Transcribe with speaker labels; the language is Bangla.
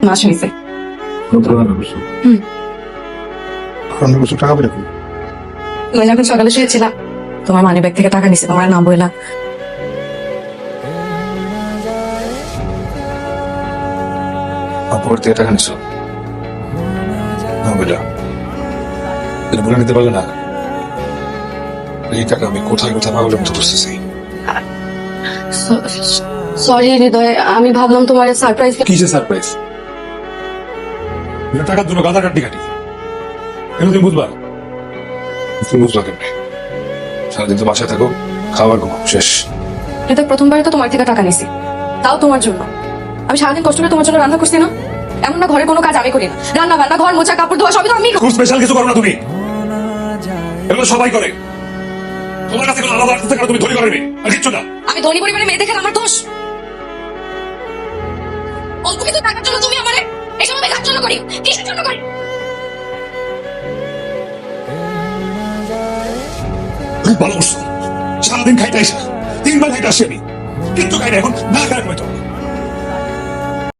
Speaker 1: মাস হয়েছে।
Speaker 2: টাকা পেলে
Speaker 1: তুমি যখন সকালে শুয়েছিলাম তোমার মানি ব্যাগ থেকে টাকা নিছে, তোমার নাম বইলা।
Speaker 2: অপর থেকে টাকা নিছো না বলে এটা বলে নিতে পারলে না। এই টাকা আমি কোথায় কোথায় পাগলের মতো করতেছি।
Speaker 1: সরি হৃদয়, আমি ভাবলাম তোমার সারপ্রাইজ।
Speaker 2: কিসে সারপ্রাইজ? টাকার জন্য গাদা কাটি কাটি এখন তুমি বুঝবা? তুমি বুঝবা কেমনে? সারাদিন তো বাসায় থাকো, খাবার ঘুমাও, শেষ।
Speaker 1: হৃদয়, প্রথমবারে তো তোমার থেকে টাকা নিছি, তাও তোমার জন্য। আমি সারাদিন কষ্ট করে তোমার জন্য রান্না করছি না? এমন না ঘরে কোনো কাজ আমি করি না, রান্না বান্না, ঘর মোছা, কাপড় ধোয়া সবই তো আমি।
Speaker 2: খুব স্পেশাল কিছু করো না তুমি, এগুলো সবাই করে। তোমার কাছে কোনো আলাদা আসতে তুমি ধনী করেনি আর কিচ্ছু না।
Speaker 1: আমি ধনী পরিবারের মেয়ে দেখে আমার দোষ? অল্প কিছু টাকার জন্য তুমি আমারে এসব আমি কাজ জন্য করি? কিসের জন্য করি?
Speaker 2: খুব ভালো করছো। সারাদিন খাইতে আসা 3 বার খাইতে আসি আমি, কিন্তু খাই না এখন না খাই তো